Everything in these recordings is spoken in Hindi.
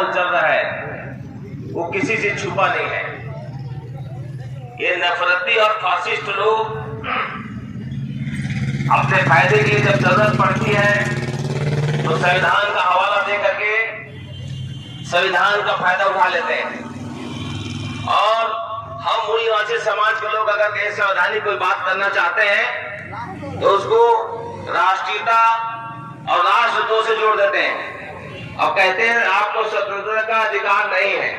माहौल चल रहा है वो किसी से छुपा नहीं है। ये नफरती और फासिस्ट लोग अपने फायदे के लिए जब जरूरत पड़ती है तो संविधान का हवाला दे करके संविधान का फायदा उठा लेते हैं। और हम मूल निवासी समाज के लोग अगर कहीं संवैधानिक कोई बात करना चाहते हैं तो उसको राष्ट्रीयता और राष्ट्रत्व से जोड़ देते हैं और कहते हैं आपको स्वतंत्रता का अधिकार नहीं है।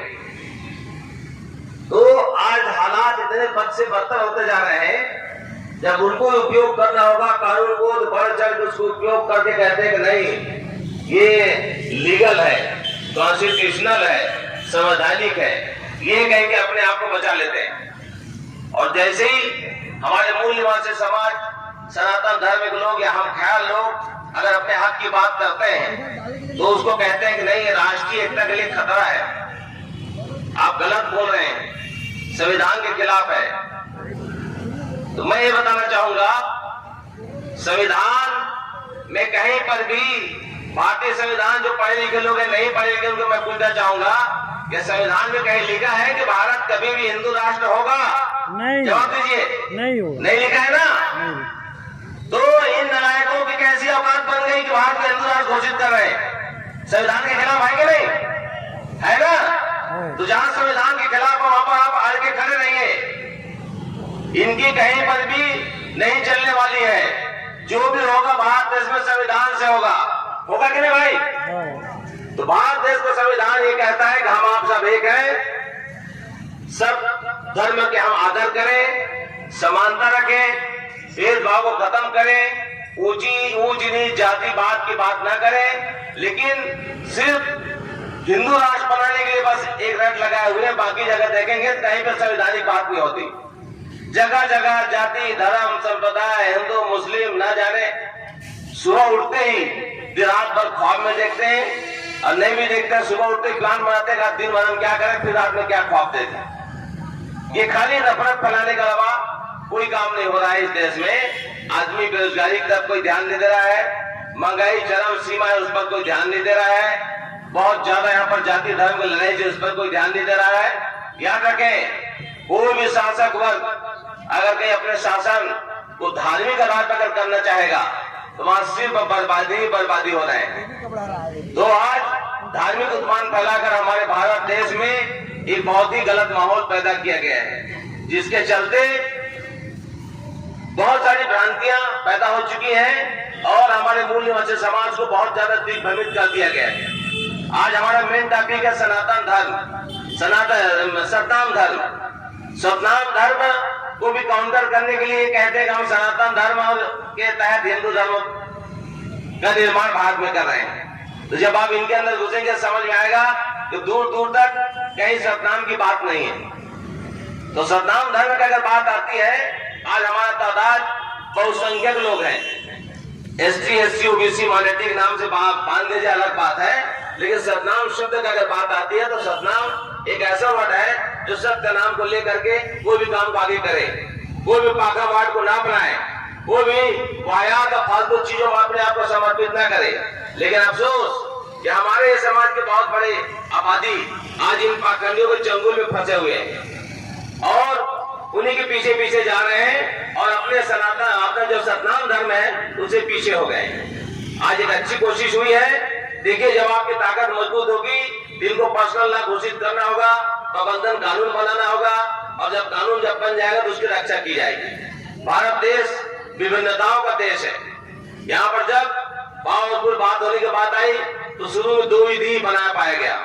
तो आज हालात इतने बद से बदतर होते जा रहे हैं, जब उनको उपयोग करना होगा कानून को तो बढ़ चढ़ के उसको उपयोग करके कहते हैं कि नहीं ये लीगल है, कॉन्स्टिट्यूशनल है, संवैधानिक है, ये कह के अपने आप को बचा लेते हैं। और जैसे ही हमारे मूल निवासी समाज, सनातन धर्म के लोग या हम ख्याल लोग अगर अपने हक की बात करते हैं तो उसको कहते हैं कि नहीं ये राष्ट्रीय एकता के लिए खतरा है, आप गलत बोल रहे हैं, संविधान के खिलाफ है। तो मैं ये बताना चाहूंगा संविधान में कहीं पर भी भारतीय संविधान जो पढ़े लिखे लोग हैं नहीं पढ़े लिखे उनको मैं पूछना चाहूंगा कि संविधान में कहीं लिखा है कि भारत कभी भी हिंदू राष्ट्र होगा? नहीं। जवाब दीजिए। नहीं लिखा है ना? नहीं। तो इन नालायकों की कैसी औकात बन गई कि भारत को हिंदू राष्ट्र घोषित कर रहे हैं? संविधान के खिलाफ आएंगे नहीं है ना? तो जहां संविधान के खिलाफ वहां पर आप आड़ के खड़े रहिए। इनकी कहीं पर भी नहीं चलने वाली है। जो भी होगा भारत देश में संविधान से होगा कि नहीं भाई? तो भारत देश का संविधान ये कहता है कि हम आप सब एक हैं, सब धर्म के हम आदर करें, समानता रखें, भेदभाव को खत्म करें, ऊंच नीच जातिवाद की बात ना करें, लेकिन सिर्फ हिंदू राष्ट्र बनाने के लिए बस एक रट लगाए हुए, बाकी जगह देखेंगे कहीं पर संवैधानिक बात नहीं होती। जगह जगह जाति धर्म संप्रदाय हिंदू मुस्लिम न जाने सुबह उठते ही रात भर ख्वाब में देखते हैं और नहीं भी देखते हैं, सुबह उठते ही प्लान बनाते हैं दिन भर हम क्या करें, फिर रात में क्या ख्वाब देते हैं। ये खाली नफरत फैलाने के अलावा कोई काम नहीं हो रहा है इस देश में। आदमी बेरोजगारी की तरफ कोई ध्यान नहीं दे रहा है, महंगाई चरम सीमा है उस पर कोई ध्यान नहीं दे रहा है, बहुत ज्यादा यहाँ पर जाति धर्म की लड़ाई उस पर कोई ध्यान नहीं दे रहा है। याद रखें कोई भी शासक वर्ग अगर कहीं अपने शासन को धार्मिक आधार पर अगर करना चाहेगा तो वहां सिर्फ बर्बादी ही बर्बादी हो रहे हैं। तो आज धार्मिक उत्मान फैलाकर हमारे भारत देश में एक बहुत ही गलत माहौल पैदा किया गया है, जिसके चलते बहुत सारी भ्रांतियां पैदा हो चुकी हैं और हमारे मूल निवासी समाज को बहुत ज्यादा दिग्भ्रमित कर दिया गया है। आज हमारा मेन टॉपिक है सनातन धर्म, सतनाम धर्म को भी काउंटर करने के लिए कहते हैं कि हम सनातन धर्म के तहत हिंदू धर्म का निर्माण भारत में कर रहे हैं। तो जब आप इनके अंदर घुसेंगे समझ में आएगा कि दूर दूर तक कहीं सतनाम की बात नहीं है। तो सतनाम धर्म की अगर बात आती है, आज हमारा तादाद बहुसंख्यक लोग हैं, ST SC OBC माइनॉरिटी के नाम से बांधने से अलग बात है, लेकिन सतनाम शब्द की अगर बात आती है तो सतनाम एक ऐसा वर्ड है जो सत्य नाम को लेकर के कोई भी काम को आगे करे, कोई भी पाखा वार्ड को ना बनाए, कोई भी वायात और फालतू चीजों में अपने आप को समर्पित ना करे। लेकिन अफसोस कि हमारे समाज के बहुत बड़े आबादी आज इन पाखंडियों के चंगुल में फंसे हुए हैं और उन्हीं के पीछे पीछे जा रहे हैं और अपने अपना जो सतनाम धर्म है उसे पीछे हो गए। आज एक अच्छी कोशिश हुई है, देखिए जब आपकी ताकत मजबूत होगी, दिन को पर्सनल लॉ घोषित करना होगा, प्रबंधन कानून बनाना होगा और जब कानून बन जाएगा तो उसकी रक्षा की जाएगी। भारत देश विभिन्नताओं का देश है। यहाँ पर जब पावरफुल बात होने की बात आई तो शुरू में दो विधि बनाया पाया गया,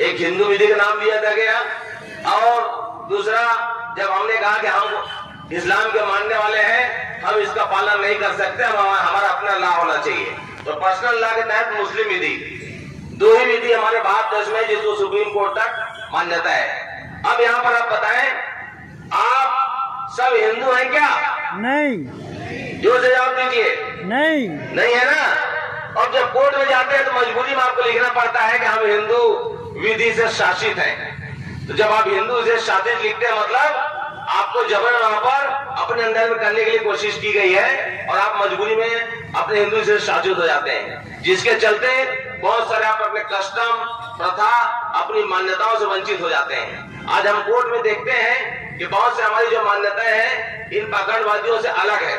एक हिंदू विधि का नाम दिया गया और दूसरा जब हमने कहा कि हम इस्लाम के मानने वाले हैं, हम इसका पालन नहीं कर सकते, हमारा अपना लॉ होना चाहिए, तो पर्सनल लॉ के तहत मुस्लिम विधि, दो ही विधि हमारे भारत देश में जिसको सुप्रीम कोर्ट तक मान्यता है। अब यहाँ पर आप बताएं, आप सब हिंदू हैं क्या? नहीं। जो से जवाब दीजिए। नहीं है ना? और जब कोर्ट में जाते हैं तो मजबूरी में आपको लिखना पड़ता है कि हम हिंदू विधि से शासित हैं। तो जब आप हिंदू से शासित लिखते हैं मतलब आपको जबरन वहां पर अपने अंदर में करने के लिए कोशिश की गई है और आप मजबूरी में अपने हिंदू से शासित हो जाते हैं, जिसके चलते बहुत सारे आप अपने कस्टम प्रथा, अपनी मान्यताओं से वंचित हो जाते हैं। आज हम कोर्ट में देखते हैं कि बहुत से हमारी जो मान्यताएं हैं इन पाखंडवादियों से अलग है,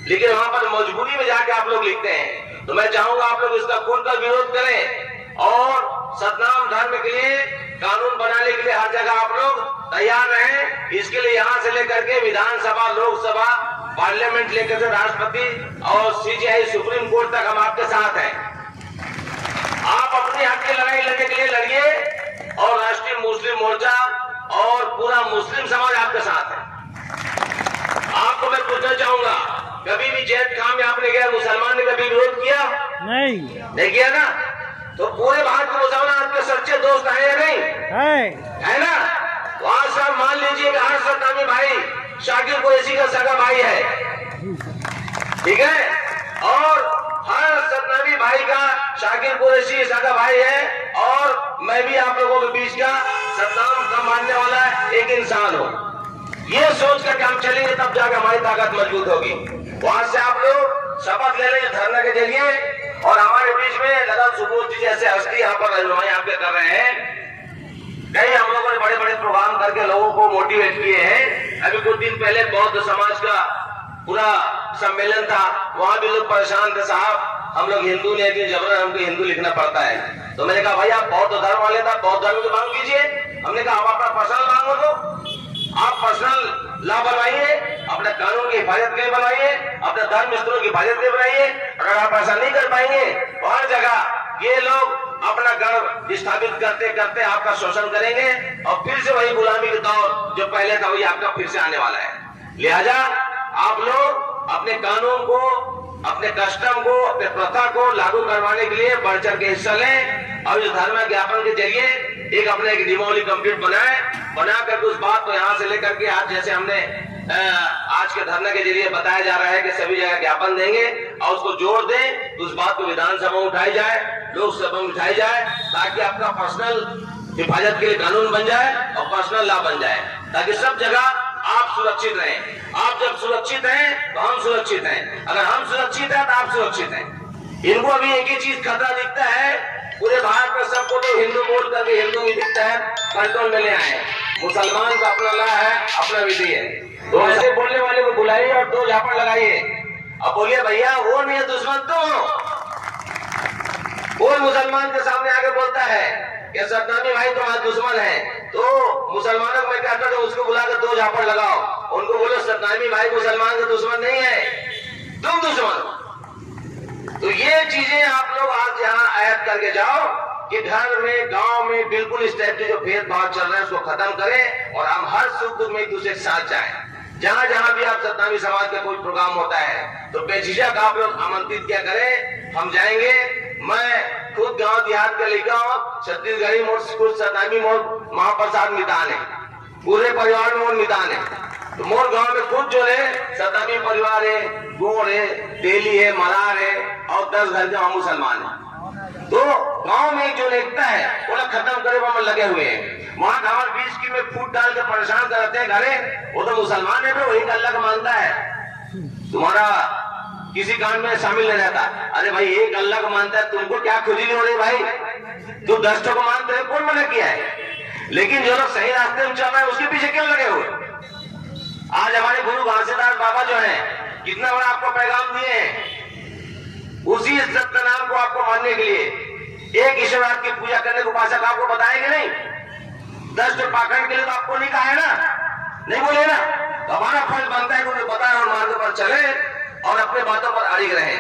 लेकिन वहां पर मजबूरी में जाके आप लोग लिखते हैं। तो मैं चाहूंगा आप लोग इसका खुलकर विरोध करें और सतनाम धर्म के लिए कानून बनाने के लिए हर जगह आप लोग तैयार रहें। इसके लिए यहाँ से लेकर के विधानसभा, लोकसभा, पार्लियामेंट लेकर के राष्ट्रपति और सीजीआई सुप्रीम कोर्ट तक हम आपके साथ हैं। आप अपने हक की लड़ाई लड़ने के लिए लड़िए और राष्ट्रीय मुस्लिम मोर्चा और पूरा मुस्लिम समाज आपके साथ है। आपको मैं पूछना चाहूंगा, कभी भी जैद खान में आपने गया मुसलमान ने कभी विरोध किया? नहीं किया ना? तो पूरे भारत के मुसलमान आपके सच्चे दोस्त हैं या नहीं? है ना? तो आज साहब मान लीजिए कि हर सत्तामी भाई शाकिर कुरैशी का सगा भाई है, ठीक है, और हर सतनामी भाई का शाकिर कुरैशी सगा भाई है, और मैं भी आप लोगों के बीच का सतनाम का मानने वाला एक इंसान हूँ। ये सोच करके हम चलेंगे तब जाकर हमारी ताकत मजबूत होगी। वहां से आप लोग शपथ ले लेंगे धरना के जरिए, और हमारे बीच में ललन सुबोध जी जैसे हस्ती यहाँ पर रहनुमाई आपके कर रहे हैं। कई हम लोगों ने बड़े बड़े प्रोग्राम करके लोगों को मोटिवेट किए हैं। अभी कुछ दिन पहले बौद्ध समाज का पूरा सम्मेलन था, वहां भी लोग परेशान थे, साहब हम लोग हिंदू नहीं है, जबरन हमको हिंदू लिखना पड़ता है। तो मैंने कहा भाई आप बौद्ध धर्म वाले था, बौद्ध धर्म की मांग कीजिए। हमने कहा आप अपना पर्सनल मांगो, तो आप पर्सनल लॉ बनवाइए, अपने कानून की हिफाजत के लिए बनवाइए, अपने धर्म स्थलों की हिफाजत के लिए बनाइए। अगर आप ऐसा नहीं कर पाएंगे तो हर जगह ये लोग अपना गर्व स्थापित करते करते आपका शोषण करेंगे, और फिर से वही गुलामी का दौर जो पहले था वही आपका फिर से आने वाला है। लिहाजा आप लोग अपने कानून को, अपने कस्टम को, अपने प्रथा को लागू करवाने के लिए बढ़ चढ़ के हिस्सा लें, और इस धर्म ज्ञापन के जरिए एक अपने एक नियमावली कंप्लीट बना करके उस बात को यहाँ से लेकर के आज जैसे हमने आज के धरने के जरिए बताया जा रहा है कि सभी जगह ज्ञापन देंगे और उसको जोड़ दें, तो उस बात को विधानसभा में उठाई जाए, लोकसभा में उठाई जाए, ताकि आपका पर्सनल हिफाजत के लिए कानून बन जाए और पर्सनल लॉ बन जाए, ताकि सब जगह आप सुरक्षित रहें। आप जब सुरक्षित हैं तो हम सुरक्षित हैं, अगर हम सुरक्षित हैं तो आप सुरक्षित हैं। इनको अभी एक ही चीज खतरा दिखता है, पूरे भारत में सबको तो हिंदू बोल करके हिंदू भी दिखता है, कंट्रोल में ले आए। मुसलमान का अपना लॉ है, अपना विधि है, तो ऐसे बोलने वाले को बुलाइए और 2 झापड़ लगाइए। अब बोलिए भैया वो नहीं है दुश्मन, तो वो मुसलमान के सामने आके बोलता है कि सतनामी भाई तुम्हारा दुश्मन है, तो मुसलमानों को मैं कहता था उसको बुलाकर 2 झापड़ लगाओ, उनको बोलो सतनामी भाई मुसलमान का दुश्मन नहीं है, तुम दुश्मन हो। तो ये चीजें आप लोग आज यहाँ आयत करके जाओ कि घर में, गांव में बिल्कुल इस टाइप के जो भेदभाव चल रहे हैं उसको खत्म करें, और हम हर सुख दुख में एक दूसरे के साथ जाएं। जहां जहां भी आप सतनामी समाज का कोई प्रोग्राम होता है तो बेझिझक आप लोग आमंत्रित क्या करें, हम जाएंगे। मैं खुद गांव देहात का लड़का हूँ, छत्तीसगढ़ी मोड़ खुद सतनामी मोड़ महाप्रसाद मितान है, पूरे परिवार में मोड़ मितान है। तो मोर गांव में खुद जो है सतनामी परिवार है, गोड़ है, तेली है, मलार है, और 10 घर के वहां मुसलमान है। तो गांव में जो एकता है वो खत्म करे वो लगे हुए हैं। वहां हमारे बीच की में फूट डाल के परेशान करते हैं घरे, वो तो मुसलमान है, वही अल्लाह को मानता है, तुम्हारा किसी काम में शामिल नहीं रहता। अरे भाई एक अल्लाह को मानता है, तुमको क्या खुजली हो रही भाई, तुम 10 को मानते हैं, कौन मना किया है? लेकिन जो लोग सही रास्ते में चल रहे हैं उसके पीछे क्यों लगे हुए? आज हमारे गुरु घासीदास बाबा जो है कितना बड़ा आपको पैगाम दिए हैं, उसी सत्य नाम को आपको मानने के लिए एक ईश्वर की पूजा करने को उपासक आपको बताएंगे नहीं, 10 पाखंड के लिए तो आपको नहीं कहा है ना, नहीं बोले ना। तो हमारा फर्ज बनता है कि उन्हें बताए और मार्ग पर चले और अपने बातों पर अड़िग रहे।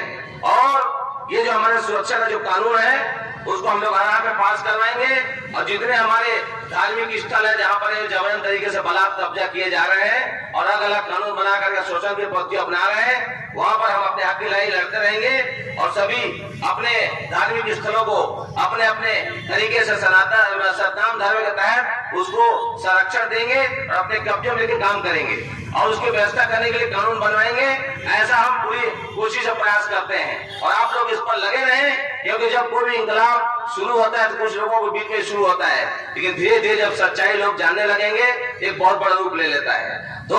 और ये जो हमारे सुरक्षा का जो कानून है उसको हम लोग आराम में पास करवाएंगे, और जितने हमारे धार्मिक स्थल है जहाँ पर जबरन तरीके से बलात् कब्जा किए जा रहे हैं और अलग अलग कानून बना करके शोषण की पद्धति अपना रहे हैं, वहां पर हम अपने हक की लड़ाई लड़ते रहेंगे, और सभी अपने धार्मिक स्थलों को अपने अपने तरीके से सतनाम धर्म के तहत उसको संरक्षण देंगे और अपने कब्जे में लेके काम करेंगे, और उसकी व्यवस्था करने के लिए कानून बनवाएंगे। ऐसा हम पूरी कोशिश और प्रयास करते हैं, और आप लोग इस पर लगे रहें, क्योंकि जब कोई भी इंकलाब शुरू होता है तो कुछ लोगों के बीच में शुरू होता है, लेकिन धीरे धीरे जब सच्चाई लोग जानने लगेंगे एक बहुत बड़ा रूप ले लेता है। तो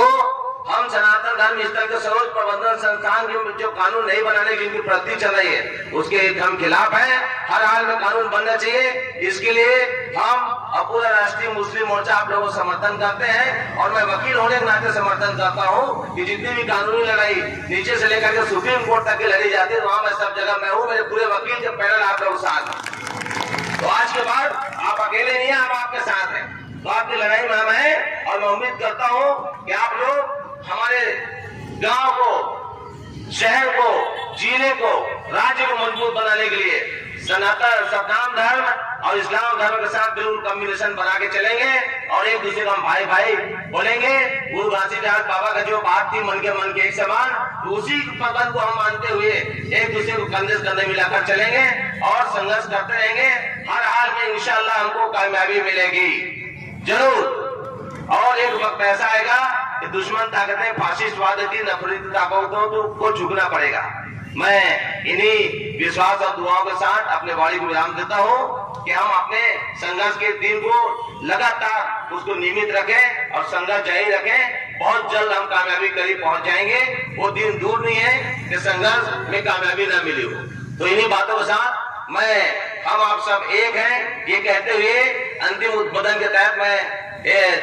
हम सनातन धर्म स्थल के सर्वोच्च प्रबंधन संस्थान जो कानून नहीं बनाने की इनकी प्रवृत्ति चल रही है उसके हम खिलाफ हैं। हर हाल में कानून बनना चाहिए। इसके लिए हम और पूरा राष्ट्रीय मुस्लिम मोर्चा आप लोगों को समर्थन करते हैं और मैं वकील होने के नाते समर्थन करता हूं कि जितनी भी कानूनी लड़ाई नीचे से लेकर के सुप्रीम कोर्ट तक की लड़ी जाती है, वहां मैं सब जगह मैं हूं, मेरे पूरे वकील के पैनल आप लोग साथ हैं। तो आज के बाद आप अकेले नहीं हैं, हम आपके साथ हैं। तो आपकी लड़ाई में हम हैं और मैं उम्मीद करता हूं कि आप लोग हमारे गांव को, शहर को, जिले को, राज्य को मजबूत बनाने के लिए सनातन सतनाम धर्म और इस्लाम धर्म के साथ बिल्कुल कॉम्बिनेशन बना के चलेंगे और एक दूसरे को हम भाई भाई बोलेंगे। गुरु घासीदास बाबा का जो बात थी मन के एक समान, तो उसी पद को हम मानते हुए एक दूसरे को कंधे से कंधे मिलाकर चलेंगे और संघर्ष करते रहेंगे। हर हाल में इंशाअल्लाह हमको कामयाबी मिलेगी जरूर। और एक वक्त ऐसा आएगा कि दुश्मन ताकतें फाशिस्टवादी नफरती ताकतों को झुकना पड़ेगा। मैं इन्हीं विश्वास और दुआओं के साथ अपने वाणी को विराम देता हूं कि हम अपने संघर्ष के दिन को लगातार उसको नियमित रखें और संघर्ष जारी रखें। बहुत जल्द हम कामयाबी करीब पहुंच जाएंगे। वो दिन दूर नहीं है कि संघर्ष में कामयाबी न मिली हो। तो इन्हीं बातों के साथ हम आप सब एक हैं ये कहते हुए अंतिम उद्बोधन के तहत मैं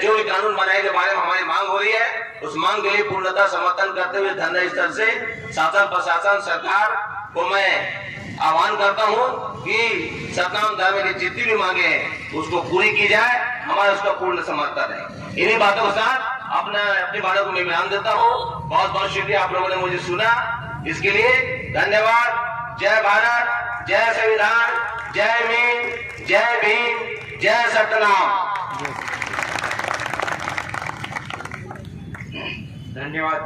जो भी कानून बनाने के बारे में हमारी मांग हो रही है, उस मांग के लिए पूर्णतः समर्थन करते हुए धरना स्तर से शासन प्रशासन सरकार को मैं आह्वान करता हूं कि सतनाम धर्म की जितनी भी मांगे हैं उसको पूरी की जाए। हमारा उसका पूर्ण समर्थन है। इन्हीं बातों के साथ अपनी बातों को मैं विराम देता हूं। बहुत बहुत शुक्रिया आप लोगों ने मुझे सुना, इसके लिए धन्यवाद। जय भारत, जय संविधान, जय भीम, जय भीम, जय सतनाम। धन्यवाद।